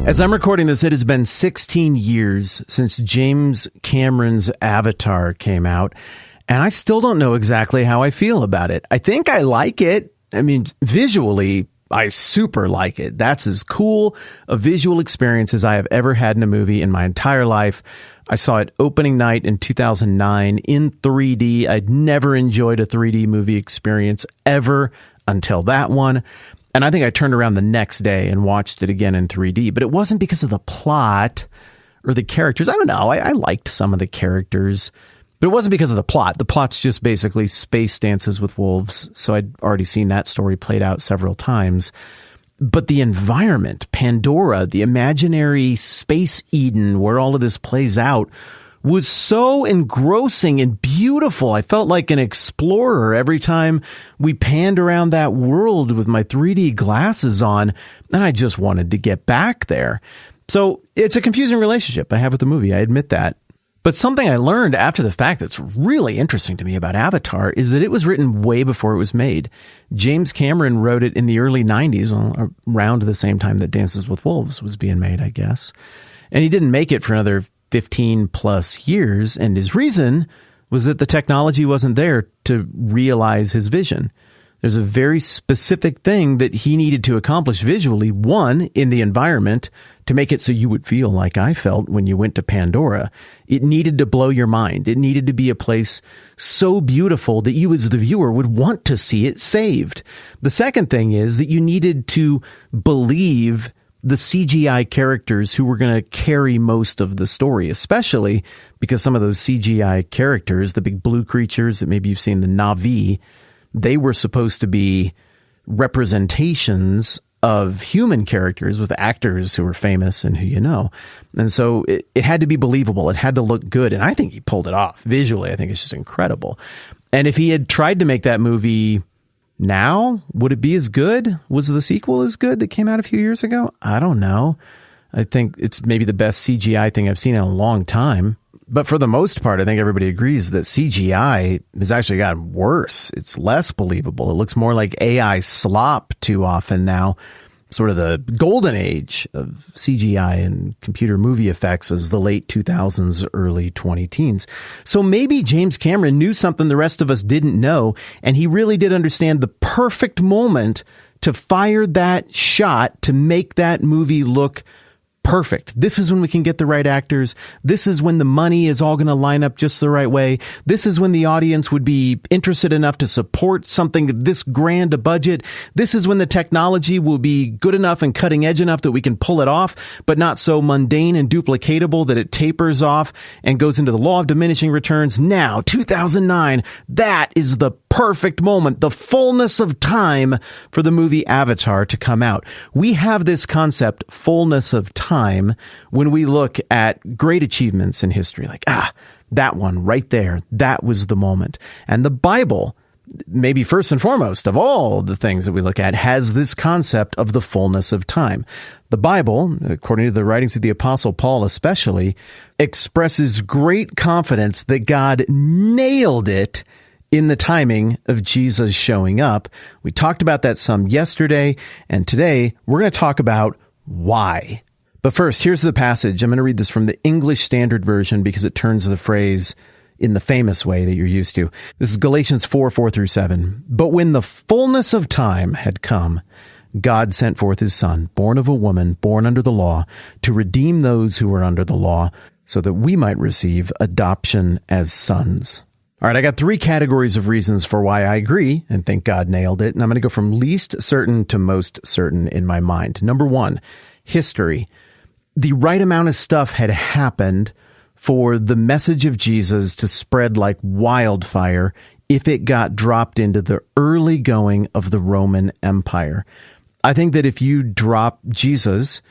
As I'm recording this, it has been 16 years since James Cameron's Avatar came out, and I still don't know exactly how I feel about it. I think I like it. I mean, visually, I super like it. That's as cool a visual experience as I have ever had in a movie in my entire life. I saw it opening night in 2009 in 3D. I'd never enjoyed a 3D movie experience ever until that one. And I think I turned around the next day and watched it again in 3D. But it wasn't because of the plot or the characters. I don't know. I liked some of the characters. But it wasn't because of the plot. The plot's just basically space dances with wolves. So I'd already seen that story played out several times. But the environment, Pandora, the imaginary space Eden where all of this plays out, was so engrossing and beautiful. I felt like an explorer every time we panned around that world with my 3D glasses on, and I just wanted to get back there. So it's a confusing relationship I have with the movie. I admit that. But something I learned after the fact that's really interesting to me about Avatar is that it was written way before it was made. James Cameron wrote it in the early 90s, well, around the same time that Dances with Wolves was being made, I guess. And he didn't make it for another 15 plus years. And his reason was that the technology wasn't there to realize his vision. There's a very specific thing that he needed to accomplish visually. One, in the environment, to make it so you would feel like I felt when you went to Pandora. It needed to blow your mind. It needed to be a place so beautiful that you as the viewer would want to see it saved. The second thing is that you needed to believe the CGI characters who were going to carry most of the story, especially because some of those CGI characters, the big blue creatures that maybe you've seen, the Na'vi, they were supposed to be representations of human characters with actors who were famous and who you know. And so it had to be believable. It had to look good. And I think he pulled it off visually. I think it's just incredible. And if he had tried to make that movie now, would it be as good? Was the sequel as good that came out a few years ago? I don't know. I think it's maybe the best CGI thing I've seen in a long time. But for the most part, I think everybody agrees that CGI has actually gotten worse. It's less believable. It looks more like AI slop too often now. Sort of the golden age of CGI and computer movie effects is the late 2000s, early 2010s. So maybe James Cameron knew something the rest of us didn't know, and he really did understand the perfect moment to fire that shot to make that movie look perfect. This is when we can get the right actors. This is when the money is all going to line up just the right way. This is when the audience would be interested enough to support something this grand a budget. This is when the technology will be good enough and cutting edge enough that we can pull it off, but not so mundane and duplicatable that it tapers off and goes into the law of diminishing returns. Now, 2009, that is the perfect moment, the fullness of time for the movie Avatar to come out. We have this concept, fullness of time, when we look at great achievements in history, like, that one right there, that was the moment. And the Bible, maybe first and foremost of all the things that we look at, has this concept of the fullness of time. The Bible, according to the writings of the Apostle Paul especially, expresses great confidence that God nailed it in the timing of Jesus showing up. We talked about that some yesterday, and today we're going to talk about why. But first, here's the passage. I'm going to read this from the English Standard Version because it turns the phrase in the famous way that you're used to. This is Galatians 4:4-7. But when the fullness of time had come, God sent forth his Son, born of a woman, born under the law, to redeem those who were under the law, so that we might receive adoption as sons. All right, I got 3 categories of reasons for why I agree and think God nailed it, and I'm going to go from least certain to most certain in my mind. Number 1, history. The right amount of stuff had happened for the message of Jesus to spread like wildfire if it got dropped into the early going of the Roman Empire. I think that if you drop Jesus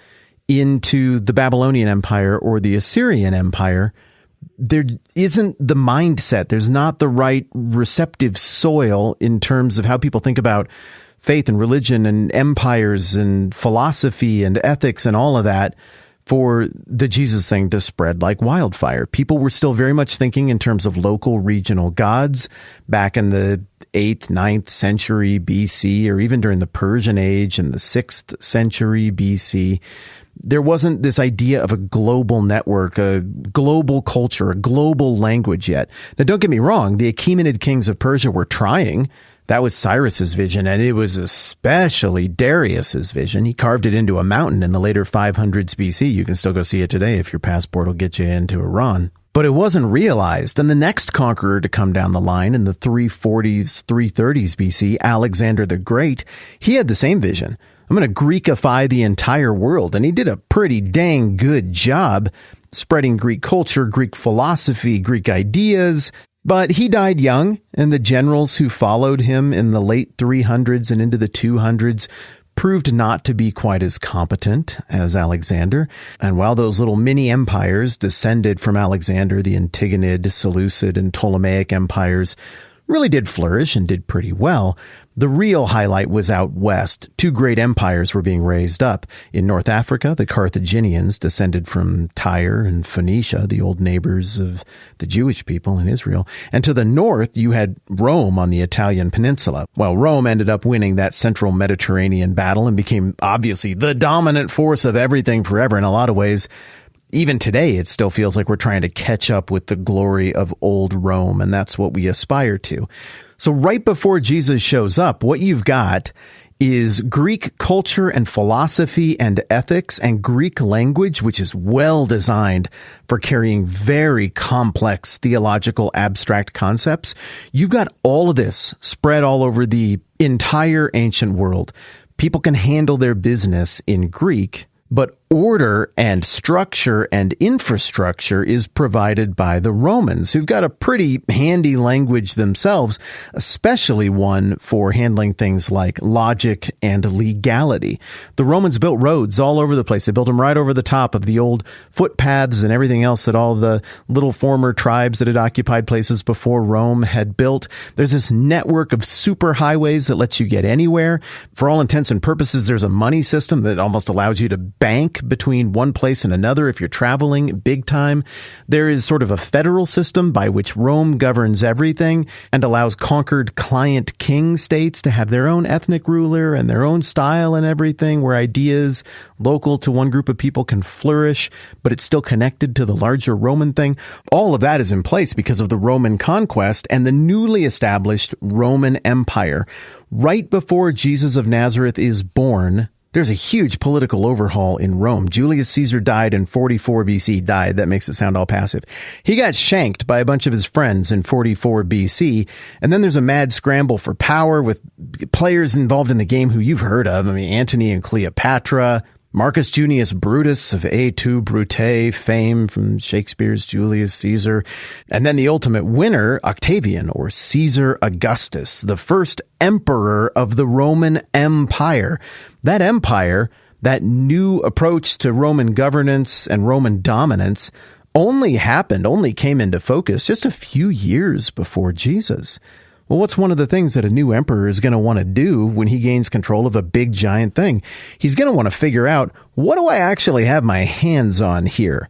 into the Babylonian Empire or the Assyrian Empire, there isn't the mindset. There's not the right receptive soil in terms of how people think about faith and religion and empires and philosophy and ethics and all of that for the Jesus thing to spread like wildfire. People were still very much thinking in terms of local regional gods back in the 8th, 9th century BC, or even during the Persian Age in the 6th century BC. There wasn't this idea of a global network, a global culture, a global language yet. Now, don't get me wrong, the Achaemenid kings of Persia were trying. That was Cyrus's vision, and it was especially Darius's vision. He carved it into a mountain in the later 500s BC. You can still go see it today if your passport will get you into Iran. But it wasn't realized. And the next conqueror to come down the line in the 340s, 330s BC, Alexander the Great, he had the same vision. I'm going to Greekify the entire world. And he did a pretty dang good job spreading Greek culture, Greek philosophy, Greek ideas. But he died young, and the generals who followed him in the late 300s and into the 200s proved not to be quite as competent as Alexander. And while those little mini empires descended from Alexander, the Antigonid, Seleucid, and Ptolemaic empires really did flourish and did pretty well, the real highlight was out west. Two great empires were being raised up. In North Africa, the Carthaginians, descended from Tyre and Phoenicia, the old neighbors of the Jewish people in Israel. And to the north, you had Rome on the Italian peninsula. Well, Rome ended up winning that central Mediterranean battle and became obviously the dominant force of everything forever. In a lot of ways, even today, it still feels like we're trying to catch up with the glory of old Rome, and that's what we aspire to. So right before Jesus shows up, what you've got is Greek culture and philosophy and ethics and Greek language, which is well designed for carrying very complex theological abstract concepts. You've got all of this spread all over the entire ancient world. People can handle their business in Greek, but order and structure and infrastructure is provided by the Romans, who've got a pretty handy language themselves, especially one for handling things like logic and legality. The Romans built roads all over the place. They built them right over the top of the old footpaths and everything else that all the little former tribes that had occupied places before Rome had built. There's this network of superhighways that lets you get anywhere. For all intents and purposes, there's a money system that almost allows you to bank between one place and another if you're traveling big time. There is sort of a federal system by which Rome governs everything and allows conquered client king states to have their own ethnic ruler and their own style and everything, where ideas local to one group of people can flourish, but it's still connected to the larger Roman thing. All of that is in place because of the Roman conquest and the newly established Roman Empire. Right before Jesus of Nazareth is born, there's a huge political overhaul in Rome. Julius Caesar died in 44 BC. Died. That makes it sound all passive. He got shanked by a bunch of his friends in 44 BC. And then there's a mad scramble for power with players involved in the game who you've heard of. I mean, Antony and Cleopatra, Marcus Junius Brutus of Et tu, Brute fame from Shakespeare's Julius Caesar. And then the ultimate winner, Octavian, or Caesar Augustus, the first emperor of the Roman Empire. That empire, that new approach to Roman governance and Roman dominance, only came into focus just a few years before Jesus. Well, what's one of the things that a new emperor is going to want to do when he gains control of a big giant thing? He's going to want to figure out, what do I actually have my hands on here?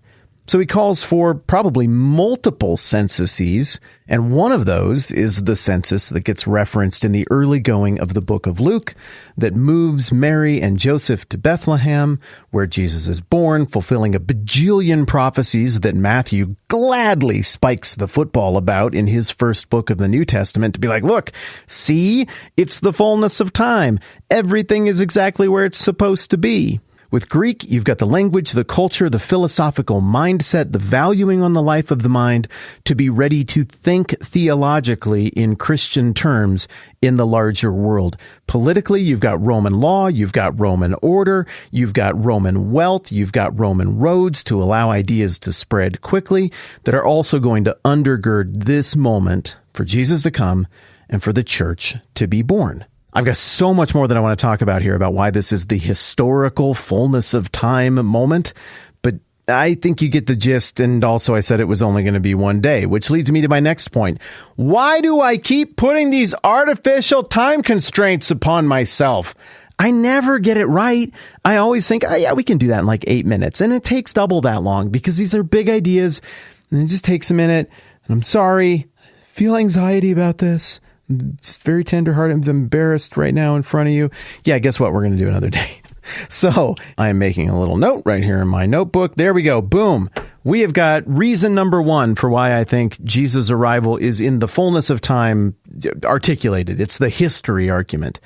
So he calls for probably multiple censuses, and one of those is the census that gets referenced in the early going of the book of Luke that moves Mary and Joseph to Bethlehem, where Jesus is born, fulfilling a bajillion prophecies that Matthew gladly spikes the football about in his first book of the New Testament to be like, look, see, it's the fullness of time. Everything is exactly where it's supposed to be. With Greek, you've got the language, the culture, the philosophical mindset, the valuing on the life of the mind to be ready to think theologically in Christian terms in the larger world. Politically, you've got Roman law, you've got Roman order, you've got Roman wealth, you've got Roman roads to allow ideas to spread quickly that are also going to undergird this moment for Jesus to come and for the church to be born. I've got so much more that I want to talk about here about why this is the historical fullness of time moment, but I think you get the gist, and also I said it was only going to be one day, which leads me to my next point. Why do I keep putting these artificial time constraints upon myself? I never get it right. I always think, oh yeah, we can do that in like 8 minutes. And it takes double that long because these are big ideas and it just takes a minute. And I'm sorry, I feel anxiety about this. It's very tenderhearted. I'm embarrassed right now in front of you. Yeah, guess what? We're going to do another day. So I am making a little note right here in my notebook. There we go. Boom. We have got reason number 1 for why I think Jesus' arrival is in the fullness of time articulated. It's the history argument.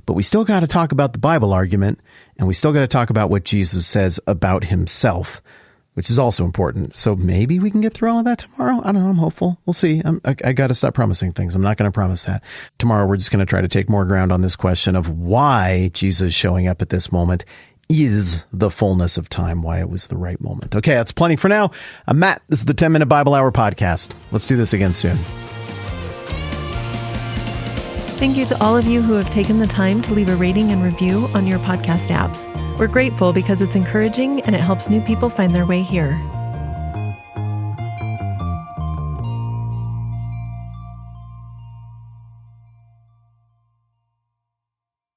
But we still got to talk about the Bible argument, and we still got to talk about what Jesus says about himself, which is also important. So maybe we can get through all of that tomorrow. I don't know. I'm hopeful. We'll see. I got to stop promising things. I'm not going to promise that. Tomorrow, we're just going to try to take more ground on this question of why Jesus showing up at this moment is the fullness of time, why it was the right moment. Okay, that's plenty for now. I'm Matt. This is the 10-Minute Bible Hour podcast. Let's do this again soon. Thank you to all of you who have taken the time to leave a rating and review on your podcast apps. We're grateful because it's encouraging and it helps new people find their way here.